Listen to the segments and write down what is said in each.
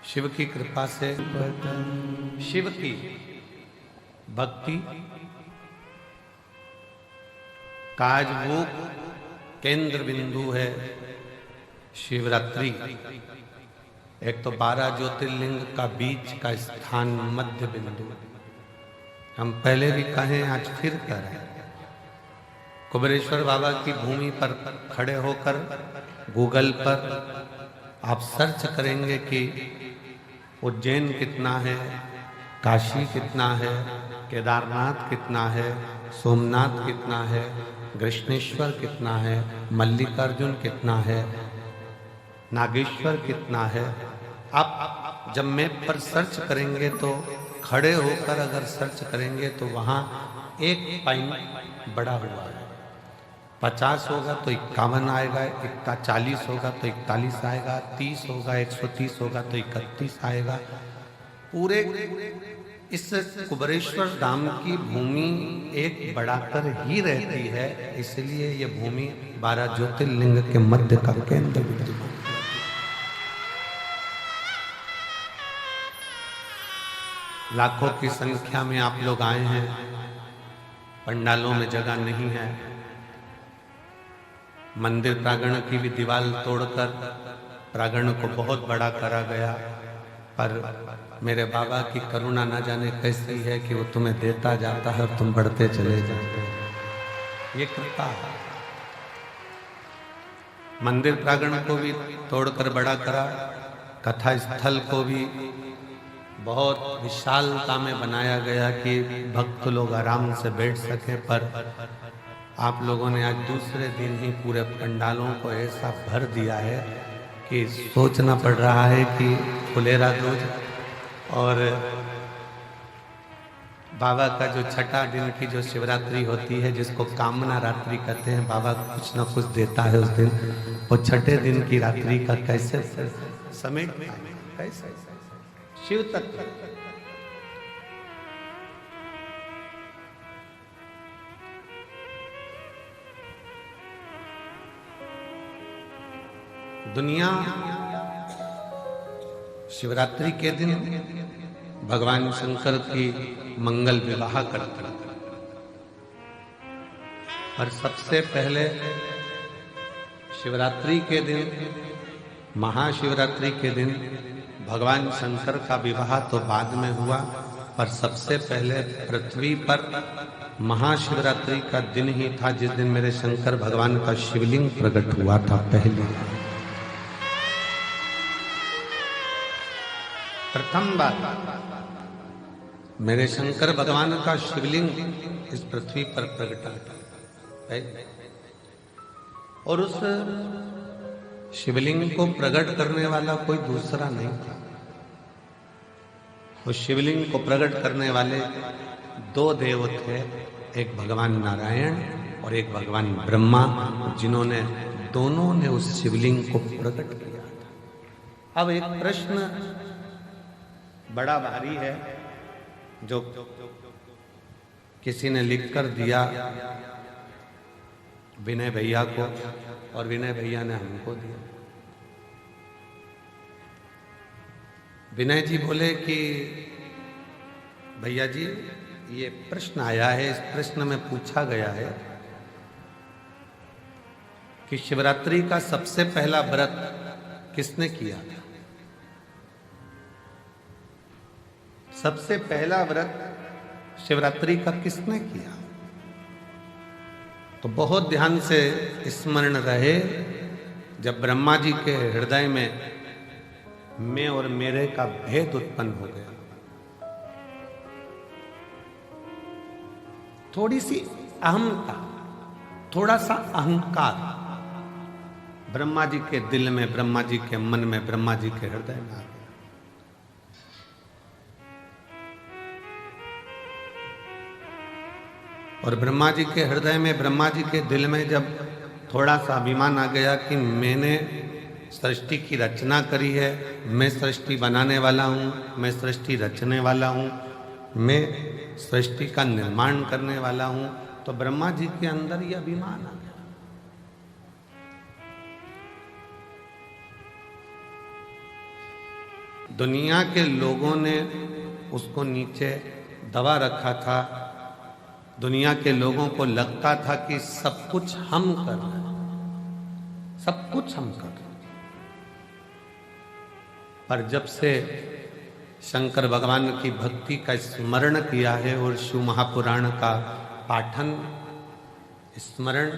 शिव की कृपा से शिव की भक्ति काज वो केंद्र बिंदु है शिवरात्रि। एक तो 12 ज्योतिर्लिंग का बीच का स्थान मध्य बिंदु। हम पहले भी कहें, आज फिर करें। कुबेरेश्वर बाबा की भूमि पर खड़े होकर गूगल पर आप सर्च करेंगे कि उज्जैन कितना है, काशी कितना है, केदारनाथ कितना है, सोमनाथ कितना है, कृष्णेश्वर कितना है, मल्लिकार्जुन कितना है, नागेश्वर कितना है। आप जब मैप पर सर्च करेंगे तो खड़े होकर अगर सर्च करेंगे तो वहाँ एक पॉइंट बड़ा हुआ है। 50 होगा तो 51 आएगा, 40 होगा तो 41 आएगा, 30 होगा 130 होगा तो 31 आएगा। पूरे इस कुबेरेश्वर धाम की भूमि एक बढ़ाकर ही रहती है, इसलिए ये भूमि 12 ज्योतिर्लिंग के मध्य का केंद्र बिंदु। लाखों की संख्या में आप लोग आए हैं, पंडालों में जगह नहीं है। मंदिर प्रांगण की भी दीवार तोड़कर प्रांगण को बहुत बड़ा करा गया, पर मेरे बाबा की करुणा न जाने कैसी है कि वो तुम्हें देता जाता है और तुम बढ़ते चले जाते हो। ये कृपा है। मंदिर प्रांगण को भी तोड़कर बड़ा करा, कथा स्थल को भी बहुत विशालता में बनाया गया कि भक्त लोग आराम से बैठ सके। पर आप लोगों ने आज दूसरे दिन ही पूरे पंडालों को ऐसा भर दिया है कि सोचना पड़ रहा है कि फुलेरा दूज और बाबा का जो छठा दिन की जो शिवरात्रि होती है, जिसको कामना रात्रि कहते हैं, बाबा कुछ न कुछ देता है उस दिन। वो छठे दिन की रात्रि का कैसे समेट कैसे शिव तत्व। दुनिया शिवरात्रि के दिन भगवान शंकर की मंगल विवाह करती है, और सबसे पहले शिवरात्रि के दिन, महाशिवरात्रि के दिन भगवान शंकर का विवाह तो बाद में हुआ, पर सबसे पहले पृथ्वी पर महाशिवरात्रि का दिन ही था जिस दिन मेरे शंकर भगवान का शिवलिंग प्रकट हुआ था। पहली प्रथम बार मेरे शंकर भगवान का शिवलिंग इस पृथ्वी पर प्रकटा था, और उस शिवलिंग को प्रकट करने वाला कोई दूसरा नहीं था। उस शिवलिंग को प्रकट करने वाले दो देव थे, एक भगवान नारायण और एक भगवान ब्रह्मा, जिन्होंने दोनों ने उस शिवलिंग को प्रकट किया था। अब एक प्रश्न बड़ा भारी है जो किसी ने लिखकर दिया विनय भैया को, और विनय भैया ने हमको दिया। विनय जी बोले कि भैया जी, ये प्रश्न आया है, इस प्रश्न में पूछा गया है कि शिवरात्रि का सबसे पहला व्रत किसने किया था? सबसे पहला व्रत शिवरात्रि का किसने किया? तो बहुत ध्यान से स्मरण रहे, जब ब्रह्मा जी के हृदय में मैं और मेरे का भेद उत्पन्न हो गया, थोड़ी सी अहमता, थोड़ा सा अहंकार ब्रह्मा जी के दिल में, ब्रह्मा जी के मन में, ब्रह्मा जी के हृदय में आ गया। और ब्रह्मा जी के हृदय में, ब्रह्मा जी के दिल में जब थोड़ा सा अभिमान आ गया कि मैंने सृष्टि की रचना करी है, मैं सृष्टि बनाने वाला हूँ, मैं सृष्टि रचने वाला हूँ, मैं सृष्टि का निर्माण करने वाला हूँ, तो ब्रह्मा जी के अंदर ये अभिमान आ गया। दुनिया के लोगों ने उसको नीचे दबा रखा था। दुनिया के लोगों को लगता था कि सब कुछ हम कर रहे हैं, सब कुछ हम कर रहे हैं। पर जब से शंकर भगवान की भक्ति का स्मरण किया है और शिव महापुराण का पाठन स्मरण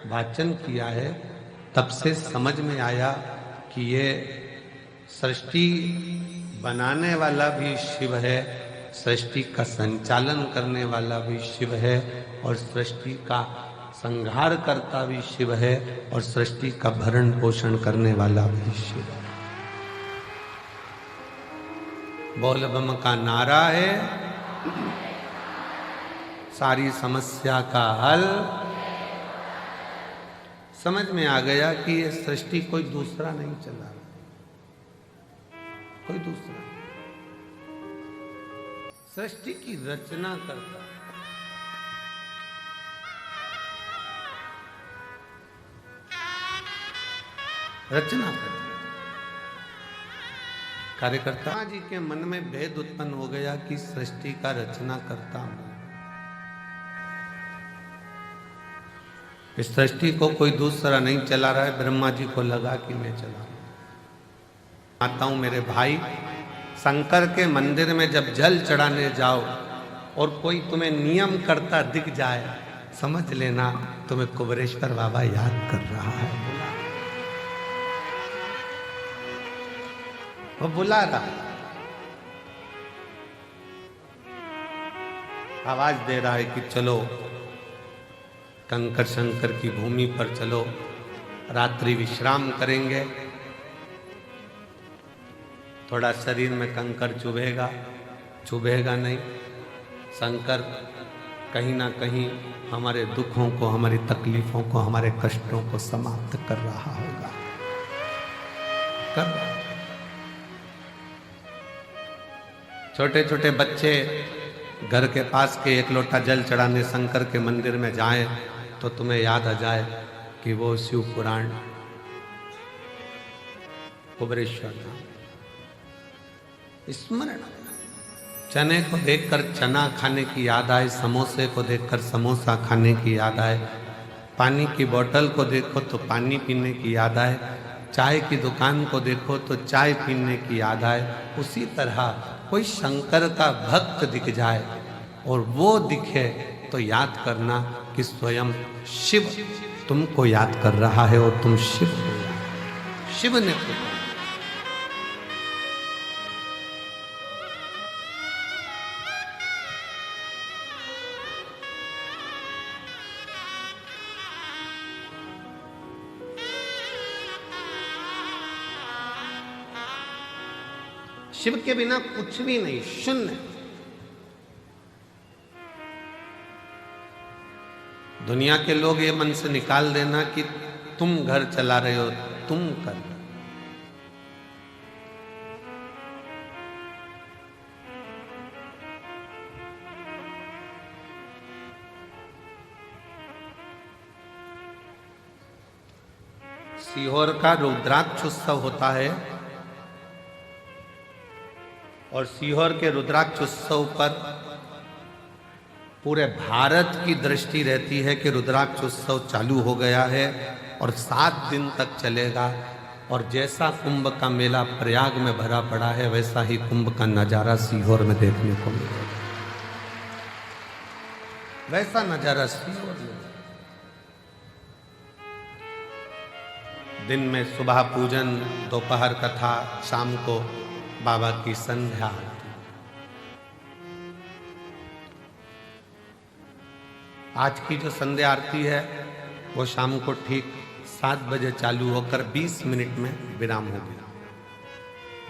वाचन किया है, तब से समझ में आया कि ये सृष्टि बनाने वाला भी शिव है, सृष्टि का संचालन करने वाला भी शिव है, और सृष्टि का संहार करता भी शिव है, और सृष्टि का भरण पोषण करने वाला भी शिव है। बोल बम का नारा है, सारी समस्या का हल। समझ में आ गया कि ये सृष्टि कोई दूसरा नहीं चला रहा, कोई दूसरा। सृष्टि की रचना करता, रचना करता, कार्यकर्ता जी के मन में भेद उत्पन्न हो गया कि सृष्टि का रचना करता हूं। इस सृष्टि को कोई दूसरा नहीं चला रहा है, ब्रह्मा जी को लगा कि मैं चला रहा हूं। आता हूं मेरे भाई, शंकर के मंदिर में जब जल चढ़ाने जाओ और कोई तुम्हें नियम करता दिख जाए, समझ लेना तुम्हें कुबेरेश्वर बाबा याद कर रहा है। वो बुला रहा है, आवाज दे रहा है कि चलो कंकर शंकर की भूमि पर चलो, रात्रि विश्राम करेंगे। थोड़ा शरीर में कंकर चुभेगा, चुभेगा नहीं। शंकर कहीं ना कहीं हमारे दुखों को, हमारी तकलीफों को, हमारे कष्टों को समाप्त कर रहा होगा, कर रहा। छोटे छोटे बच्चे घर के पास के एक लोटा जल चढ़ाने शंकर के मंदिर में जाएं तो तुम्हें याद आ जाए कि वो शिव पुराण कुबेरेश्वर स्मरण। चने को देखकर चना खाने की याद आए, समोसे को देखकर समोसा खाने की याद आए, पानी की बोतल को देखो तो पानी पीने की याद आए, चाय की दुकान को देखो तो चाय पीने की याद आए। उसी तरह कोई शंकर का भक्त दिख जाए और वो दिखे तो याद करना कि स्वयं शिव तुमको याद कर रहा है और तुम शिव हो। शिव ने तो शिव के बिना कुछ भी नहीं, शून्य। दुनिया के लोग ये मन से निकाल देना कि तुम घर चला रहे हो, तुम कर रहे हो। सीहोर का रुद्राक्ष उत्सव होता है और सीहोर के रुद्राक्ष उत्सव पर पूरे भारत की दृष्टि रहती है कि रुद्राक्ष उत्सव चालू हो गया है और 7 दिन तक चलेगा। और जैसा कुंभ का मेला प्रयाग में भरा पड़ा है, वैसा ही कुंभ का नजारा सीहोर में देखने को मिलेगा। वैसा नजारा सीहोर में। दिन में सुबह पूजन, दोपहर कथा, शाम को बाबा की संध्या आरती। आज की जो संध्या आरती है वो शाम को ठीक 7 बजे चालू होकर 20 मिनट में विराम होगी।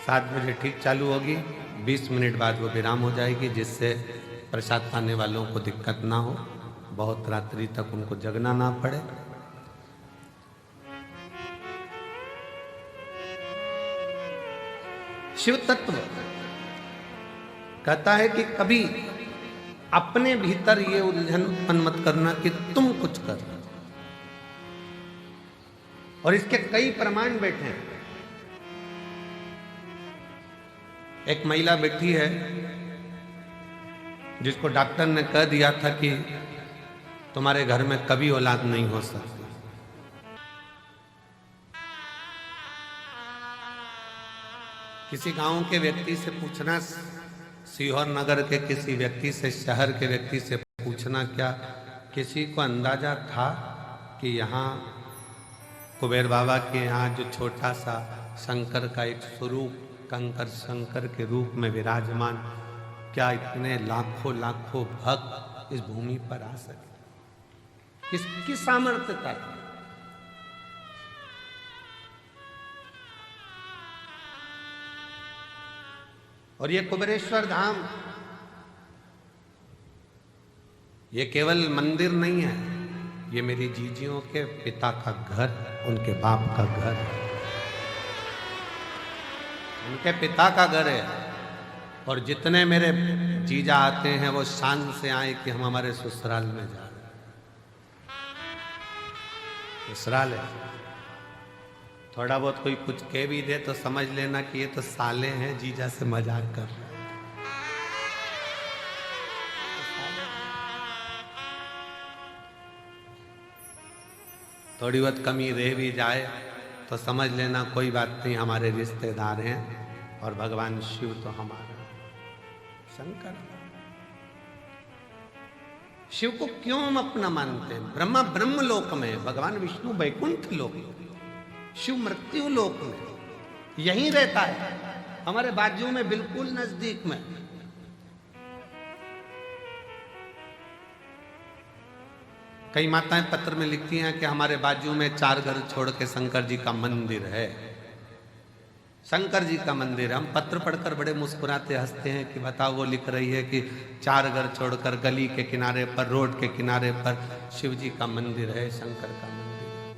7 बजे ठीक चालू होगी, 20 मिनट बाद वो विराम हो जाएगी, जिससे प्रसाद पाने वालों को दिक्कत ना हो, बहुत रात्रि तक उनको जगना ना पड़े। शिव तत्व कहता है कि कभी अपने भीतर ये उलझन उत्पन्न मत करना कि तुम कुछ कर रहे हो। और इसके कई प्रमाण बैठे हैं। एक महिला बैठी है जिसको डॉक्टर ने कह दिया था कि तुम्हारे घर में कभी औलाद नहीं हो सकती। किसी गांव के व्यक्ति से पूछना, सीहोर नगर के किसी व्यक्ति से, शहर के व्यक्ति से पूछना, क्या किसी को अंदाजा था कि यहाँ कुबेर बाबा के यहाँ जो छोटा सा शंकर का एक स्वरूप, कंकर शंकर के रूप में विराजमान, क्या इतने लाखों लाखों भक्त इस भूमि पर आ सके? किसकी सामर्थ्य था? और ये कुबेरेश्वर धाम, ये केवल मंदिर नहीं है, ये मेरी जीजियों के पिता का घर, उनके बाप का घर, उनके पिता का घर है। और जितने मेरे जीजा आते हैं वो शान से आए कि हम हमारे ससुराल में जा रहे हैं। ससुराल है, थोड़ा बहुत कोई कुछ कह भी दे तो समझ लेना कि ये तो साले हैं, जीजा से मजाक कर रहे हैं। थोड़ी बहुत कमी रह भी जाए तो समझ लेना कोई बात नहीं, हमारे रिश्तेदार हैं। और भगवान शिव तो हमारा शंकर। शिव को क्यों हम अपना मानते हैं? ब्रह्मा ब्रह्म लोक में, भगवान विष्णु वैकुंठ लोक में, शिव मृत्यु लोक में, यहीं रहता है, हमारे बाजू में, बिल्कुल नजदीक में। कई माताएं पत्र में लिखती हैं कि हमारे बाजू में 4 घर छोड़ के शंकर जी का मंदिर है। शंकर जी का मंदिर है। हम पत्र पढ़कर बड़े मुस्कुराते हंसते हैं कि बताओ, वो लिख रही है कि 4 घर छोड़कर गली के किनारे पर, रोड के किनारे पर शिव जी का मंदिर है, शंकर का मंदिर है,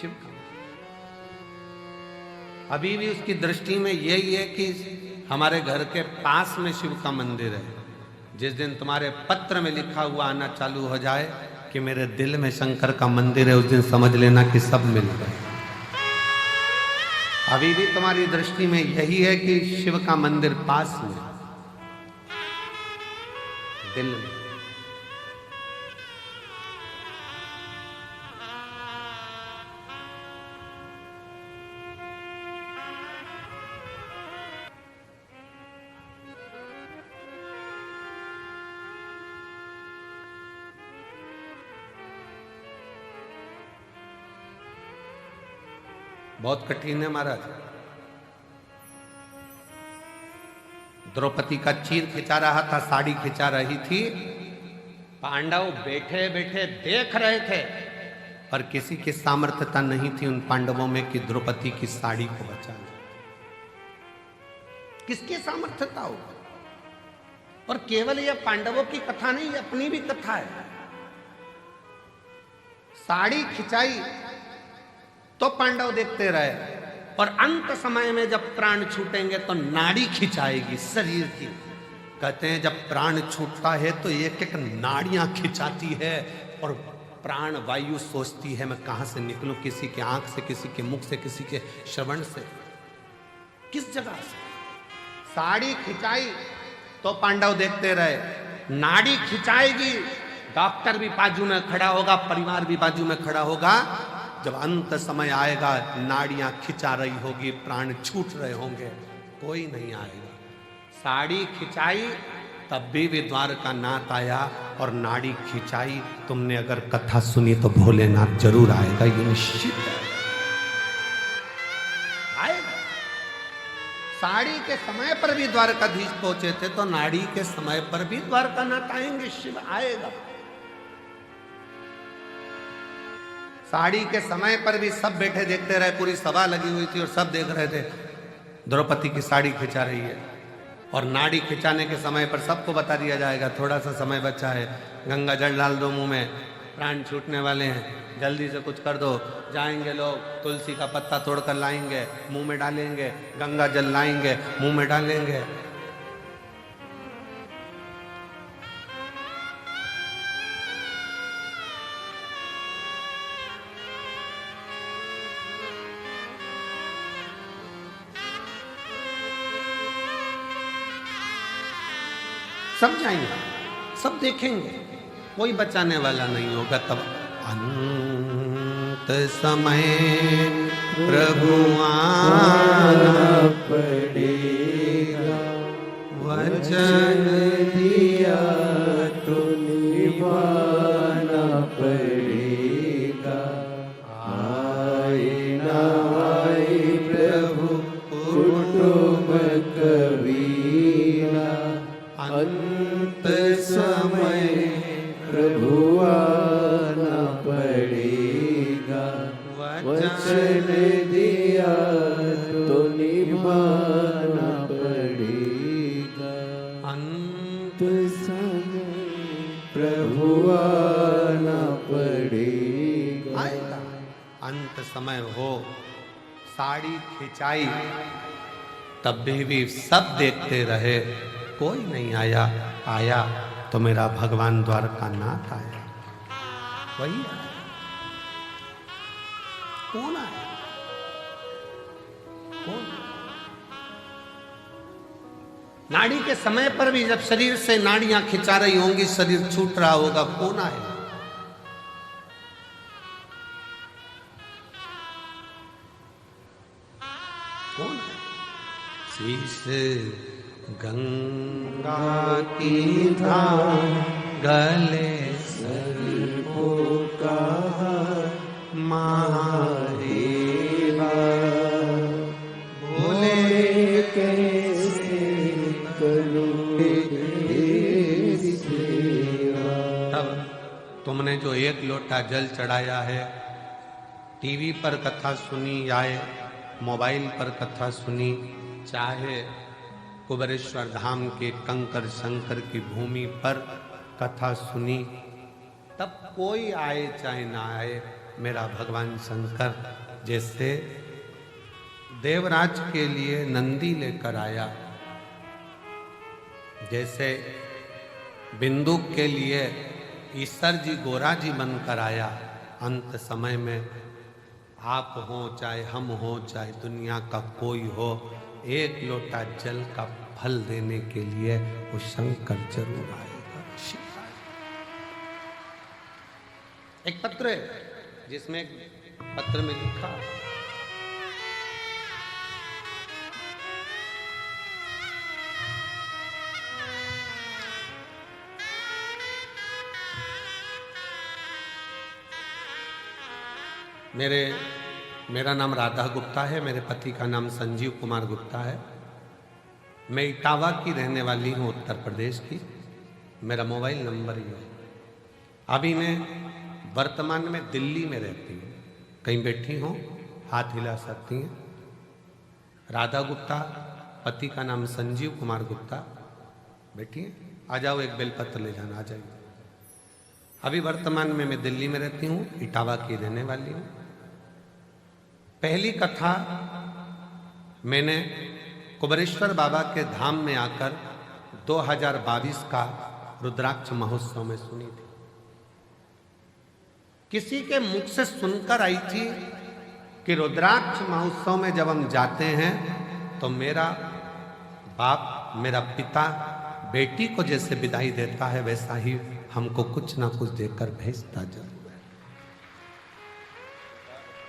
शिव का। अभी भी उसकी दृष्टि में यही है कि हमारे घर के पास में शिव का मंदिर है। जिस दिन तुम्हारे पत्र में लिखा हुआ आना चालू हो जाए कि मेरे दिल में शंकर का मंदिर है, उस दिन समझ लेना कि सब मिल गए। अभी भी तुम्हारी दृष्टि में यही है कि शिव का मंदिर पास में, दिल में। बहुत कठिन है महाराज। द्रौपदी का चीर खिंचा रहा था, साड़ी खिंचा रही थी, पांडव बैठे बैठे देख रहे थे, पर किसी की सामर्थ्यता नहीं थी उन पांडवों में कि द्रौपदी की साड़ी को बचा ले। किसकी सामर्थ्यता हो? और केवल यह पांडवों की कथा नहीं, अपनी भी कथा है। साड़ी खिंचाई तो पांडव देखते रहे, और अंत समय में जब प्राण छूटेंगे तो नाड़ी खिंचाएगी शरीर की। कहते हैं जब प्राण छूटता है तो एक एक नाड़ियां खिंचाती है, और प्राण वायु सोचती है मैं कहां से निकलूं, किसी के आंख से, किसी के मुख से, किसी के श्रवण से, किस जगह से। साड़ी खिंचाई तो पांडव देखते रहे, नाड़ी खिंचाएगी, डॉक्टर भी बाजू में खड़ा होगा, परिवार भी बाजू में खड़ा होगा। जब अंत समय आएगा, नाड़ियां खिंचा रही होगी, प्राण छूट रहे होंगे, कोई नहीं आएगा। साड़ी खिंचाई तब भी द्वार का नाथ आया, और नाड़ी खिंचाई। तुमने अगर कथा सुनी तो भोलेनाथ जरूर आएगा, ये निश्चित है, आएगा। साड़ी के समय पर भी द्वारकाधीश पहुंचे थे, तो नाड़ी के समय पर भी द्वारकानाथ आएंगे, शिव आएगा। साड़ी के समय पर भी सब बैठे देखते रहे, पूरी सभा लगी हुई थी और सब देख रहे थे द्रौपदी की साड़ी खिंचा रही है। और नाड़ी खिंचाने के समय पर सबको बता दिया जाएगा थोड़ा सा समय बचा है, गंगा जल डाल दो मुंह में, प्राण छूटने वाले हैं, जल्दी से कुछ कर दो। जाएंगे लोग, तुलसी का पत्ता तोड़कर लाएंगे, मुंह में डालेंगे, गंगा जल लाएंगे, मुंह में डालेंगे। सब जाएंगे, सब देखेंगे, कोई बचाने वाला नहीं होगा। तब अंत समय प्रभु आना पड़ेगा, वचन दिया तो निभाना पड़ेगा। आए ना आए प्रभु कुटुंब कबीरा, अंत समय प्रभु आना पड़ेगा। वचन दिया तो निभाना पड़ेगा। अंत समय प्रभु आना पड़ेगा। आएगा अंत समय हो, साड़ी खिंचाई तब भी सब देखते रहे, कोई नहीं आया। आया तो मेरा भगवान द्वारकानाथ आया, वही आया। कौन आया? कौन? नाड़ी के समय पर भी जब शरीर से नाड़ियां खिंचा रही होंगी, शरीर छूट रहा होगा, कौन आएगा? कौन? शीश गंगा की धार, गले सर्पों का महादेवा, बोले कैसे करूं तेरी सेवा। तब तुमने जो एक लोटा जल चढ़ाया है, टीवी पर कथा सुनी या मोबाइल पर कथा सुनी, चाहे कुबेरेश्वर धाम के कंकर शंकर की भूमि पर कथा सुनी, तब कोई आए चाहे ना आए, मेरा भगवान शंकर जैसे देवराज के लिए नंदी लेकर आया, जैसे बिंदु के लिए ईश्वर जी गोरा जी बनकर आया, अंत समय में आप हो चाहे हम हो चाहे दुनिया का कोई हो, एक लोटा जल का फल देने के लिए वो शंकर जरूर आएगा। एक पत्र है जिसमें एक पत्र में लिखा, मेरा नाम राधा गुप्ता है, मेरे पति का नाम संजीव कुमार गुप्ता है। मैं इटावा की रहने वाली हूँ, उत्तर प्रदेश की। मेरा मोबाइल नंबर ये है। अभी मैं वर्तमान में दिल्ली में रहती हूँ, कहीं बैठी हूँ हाथ हिला सकती हैं। राधा गुप्ता, पति का नाम संजीव कुमार गुप्ता, बैठिए, आ जाओ, एक बेलपत्र ले जाना, आ जाइए। अभी वर्तमान में मैं दिल्ली में रहती हूँ, इटावा की रहने वाली हूँ। पहली कथा मैंने कुबेरेश्वर बाबा के धाम में आकर 2022 का रुद्राक्ष महोत्सव में सुनी थी। किसी के मुख से सुनकर आई थी कि रुद्राक्ष महोत्सव में जब हम जाते हैं तो मेरा बाप, मेरा पिता बेटी को जैसे विदाई देता है, वैसा ही हमको कुछ ना कुछ देकर भेजता जरूर है।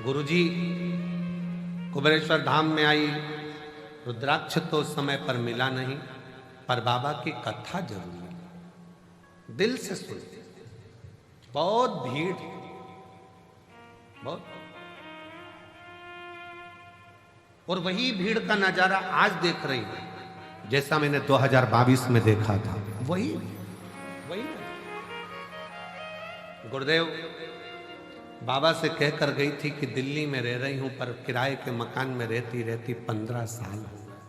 गुरुजी कुबेरेश्वर धाम में आई, रुद्राक्ष तो समय पर मिला नहीं, पर बाबा की कथा जरूर मिली। दिल से सुनते, बहुत भीड़, बहुत, और वही भीड़ का नजारा आज देख रही हूं जैसा मैंने 2022 में देखा था। वही गुरुदेव बाबा से कहकर गई थी कि दिल्ली में रह रही हूं, पर किराए के मकान में रहती रहती 15 साल हो गए,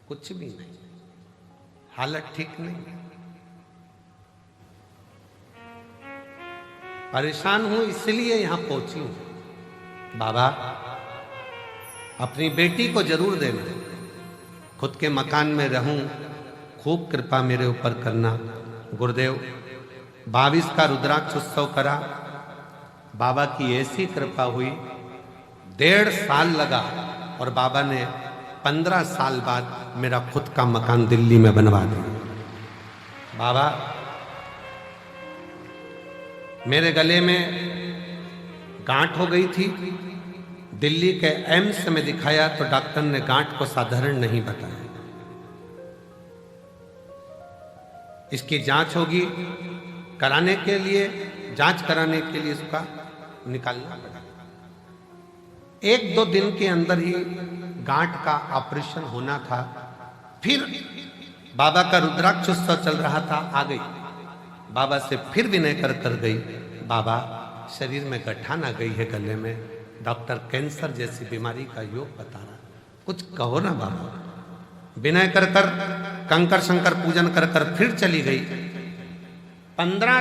कुछ भी नहीं, हालत ठीक नहीं, परेशान हूं, इसलिए यहां पहुंची हूं। बाबा अपनी बेटी को जरूर देना, खुद के मकान में रहूं, खूब कृपा मेरे ऊपर करना। गुरुदेव 22 का रुद्राक्ष उत्सव करा, बाबा की ऐसी कृपा हुई, 1.5 साल लगा और बाबा ने 15 साल बाद मेरा खुद का मकान दिल्ली में बनवा दिया। बाबा मेरे गले में गांठ हो गई थी, दिल्ली के एम्स में दिखाया तो डॉक्टर ने गांठ को साधारण नहीं बताया, इसकी जांच होगी, कराने के लिए जांच कराने के लिए इसका निकालना पड़ेगा। 1-2 दिन के अंदर ही गांठ का ऑपरेशन होना था। फिर बाबा का रुद्राक्ष उत्सव चल रहा था, आ गई बाबा से फिर विनय कर गई, बाबा शरीर में गठान आ गई है गले में, डॉक्टर कैंसर जैसी बीमारी का योग बता रहा, कुछ कहो ना बाबा। विनय कर कंकर शंकर पूजन कर फिर चली गई। 15